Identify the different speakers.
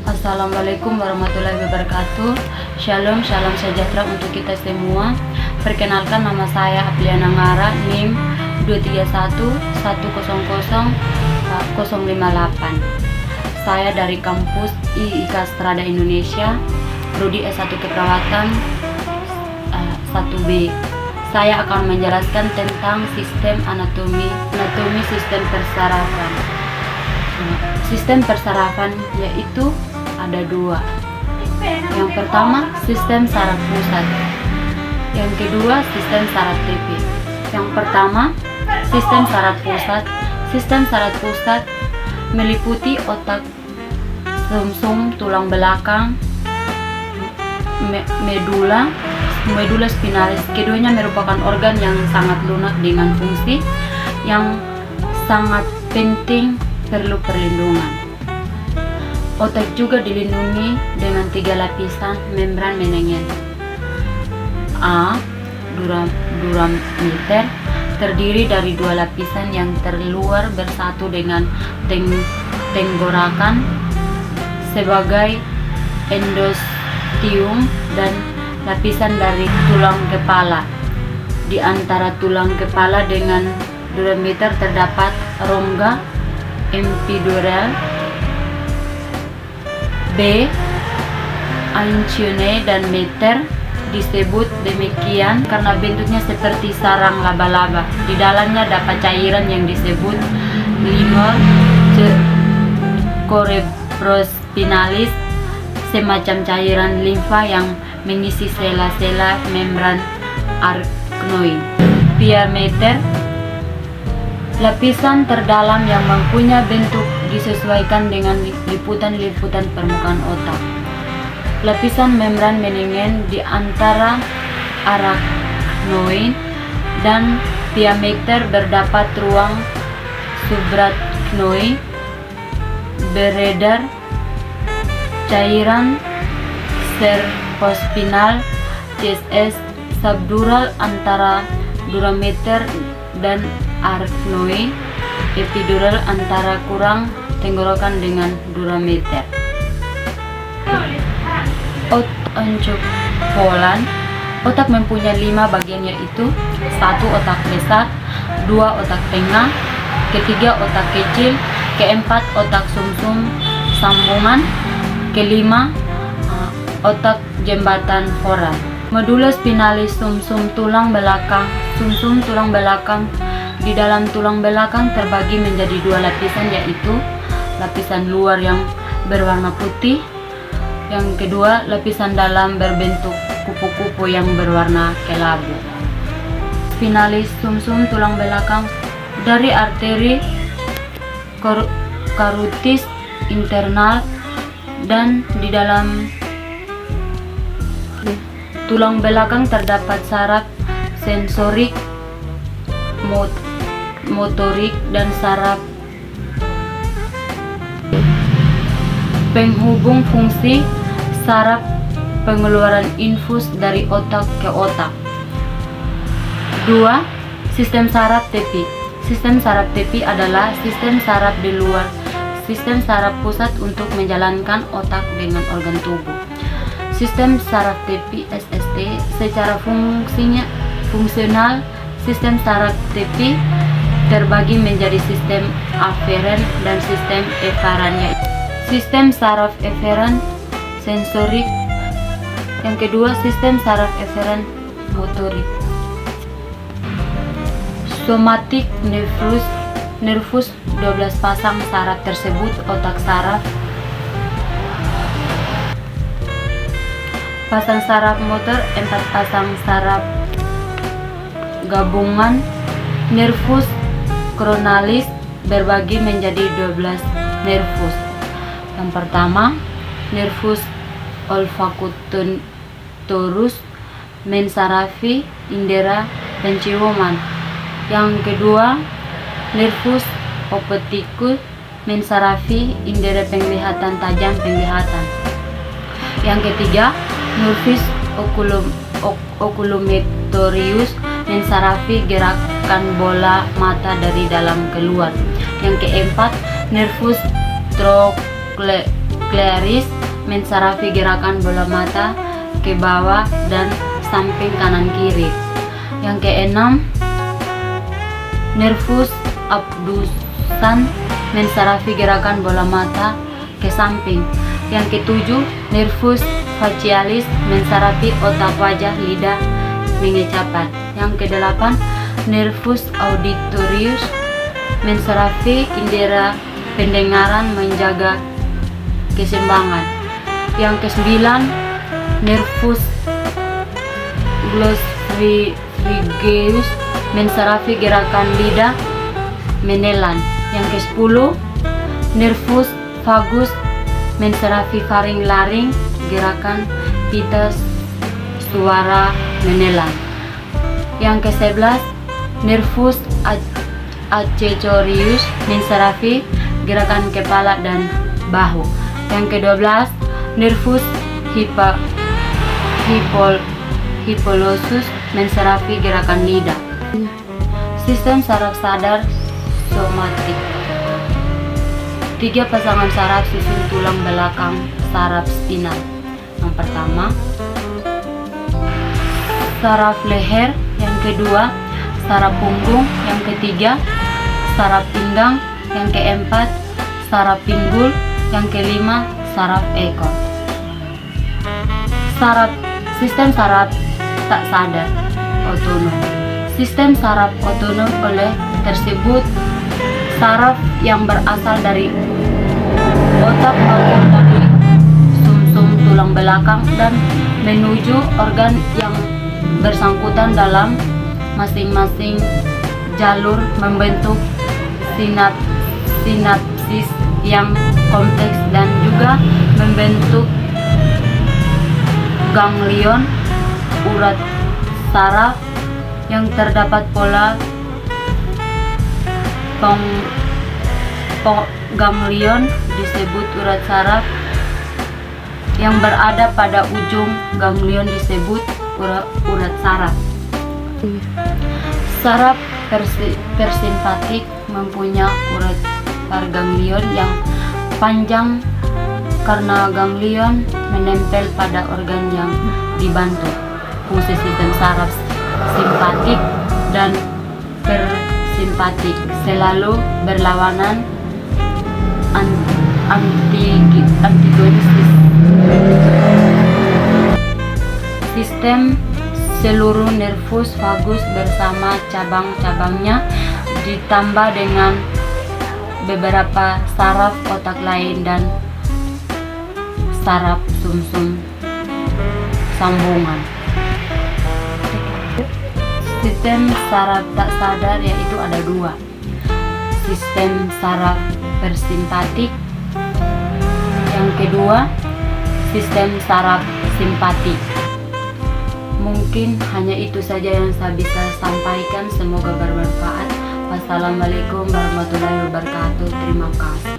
Speaker 1: Assalamualaikum warahmatullahi wabarakatuh. Shalom, salam sejahtera untuk kita semua. Perkenalkan, nama saya Apliana Ngara, NIM 231100058. Saya dari kampus IIK Strada Indonesia, Prodi S1 Keperawatan 1B. Saya akan menjelaskan tentang sistem anatomi sistem persarafan. Sistem persarafan yaitu ada dua. Yang pertama, sistem saraf pusat. Yang kedua, sistem saraf tipis. Yang pertama, sistem saraf pusat. Sistem saraf pusat meliputi otak, sumsum tulang belakang, medula spinalis. Keduanya merupakan organ yang sangat lunak dengan fungsi yang sangat penting, perlu perlindungan. Otak juga dilindungi dengan 3 lapisan membran menengen. A. Durameter terdiri dari 2 lapisan yang terluar bersatu dengan tenggorokan sebagai endosteum, dan lapisan dari tulang kepala. Di antara tulang kepala dengan durameter terdapat rongga epidural. B. Ancione dan meter disebut demikian karena bentuknya seperti sarang laba-laba. Di dalamnya dapat cairan yang disebut limor cerebrospinalis, semacam cairan limfa yang mengisi sela-sela membran arachnoid. Diameter lapisan terdalam yang mempunyai bentuk disesuaikan dengan liputan permukaan otak. Lapisan membran menengen di antara arachnoid dan diameter berdapat ruang subarachnoid, beredar cairan cerebrospinal CSS subdural antara durameter dan arachnoid, epidural antara kurang tenggorokan dengan durameter. Untuk polan, otak mempunyai 5 bagian, yaitu 1. Otak besar, 2. Otak tengah, ketiga otak kecil, keempat otak sumsum sambungan, kelima otak jembatan foral. Medula spinalis sumsum tulang belakang. Sumsum tulang belakang di dalam tulang belakang terbagi menjadi 2 lapisan, yaitu lapisan luar yang berwarna putih, yang kedua lapisan dalam berbentuk kupu-kupu yang berwarna kelabu. Spinalis sumsum tulang belakang dari arteri karotis internal, dan di dalam tulang belakang terdapat saraf sensorik, motorik, dan saraf penghubung fungsi, saraf pengeluaran infus dari otak ke otak. 2. Sistem saraf tepi. Sistem saraf tepi adalah sistem saraf di luar sistem saraf pusat untuk menjalankan otak dengan organ tubuh. Sistem saraf tepi SST secara fungsional, sistem saraf tepi terbagi menjadi sistem aferen dan sistem eferen. Sistem saraf eferen sensorik, yang kedua sistem saraf eferen motorik. Somatic nervus 12 pasang saraf tersebut otak saraf. Pasang saraf motor 4 pasang saraf gabungan. Nervus chronalis berbagi menjadi 12 nervus. Yang pertama, nervus olfactotorus mensarafi indera penciuman. Yang kedua, nervus opticus mensarafi indera penglihatan tajam penglihatan. Yang ketiga, nervus oculomotorius mensarafi gerakan bola mata dari dalam keluar. Yang keempat, nervus clearis mensarafi gerakan bola mata ke bawah dan samping kanan kiri. Yang keenam, nervus abdusan mensarafi gerakan bola mata ke samping. Yang ketujuh, nervus facialis mensarafi otak wajah, lidah, mengecapan. Yang kedelapan, nervus auditorius mensarafi indera pendengaran, menjaga keseimbangan. Yang kesembilan, nervus glossopharyngeus mensarafi gerakan lidah, menelan. Yang ke-10, nervus vagus mensarafi faring-laring, gerakan pita suara, menelan. Yang ke-11, nervus accessorius mensarafi gerakan kepala dan bahu. Yang ke-12, nervus hippolosus mensarafi gerakan lidah. Sistem saraf sadar somatik. 3 pasangan saraf susun tulang belakang saraf spinal. Yang pertama, saraf leher. Yang kedua, saraf punggung. Yang ketiga, saraf pinggang. Yang keempat, saraf pinggul. Yang kelima, saraf ekor. Sistem saraf tak sadar otonom. Sistem saraf otonom oleh tersebut saraf yang berasal dari otak maupun dari sumsum tulang belakang dan menuju organ yang bersangkutan dalam masing-masing jalur, membentuk sinapsis yang kompleks dan juga membentuk ganglion urat saraf yang terdapat pola ganglion disebut urat saraf yang berada pada ujung ganglion disebut urat saraf. Saraf persimpatik mempunyai urat parganglion yang panjang karena ganglion menempel pada organ yang dibantu. Fungsi sistem saraf simpatik dan persimpatik selalu berlawanan antagonis. Sistem seluruh nervus vagus bersama cabang-cabangnya ditambah dengan beberapa saraf otak lain dan saraf sumsum sambungan. Sistem saraf tak sadar yaitu ada 2. Sistem saraf persimpatik. Yang kedua, sistem saraf simpatik. Mungkin hanya itu saja yang saya bisa sampaikan. Semoga bermanfaat. Wassalamualaikum warahmatullahi wabarakatuh. Terima kasih.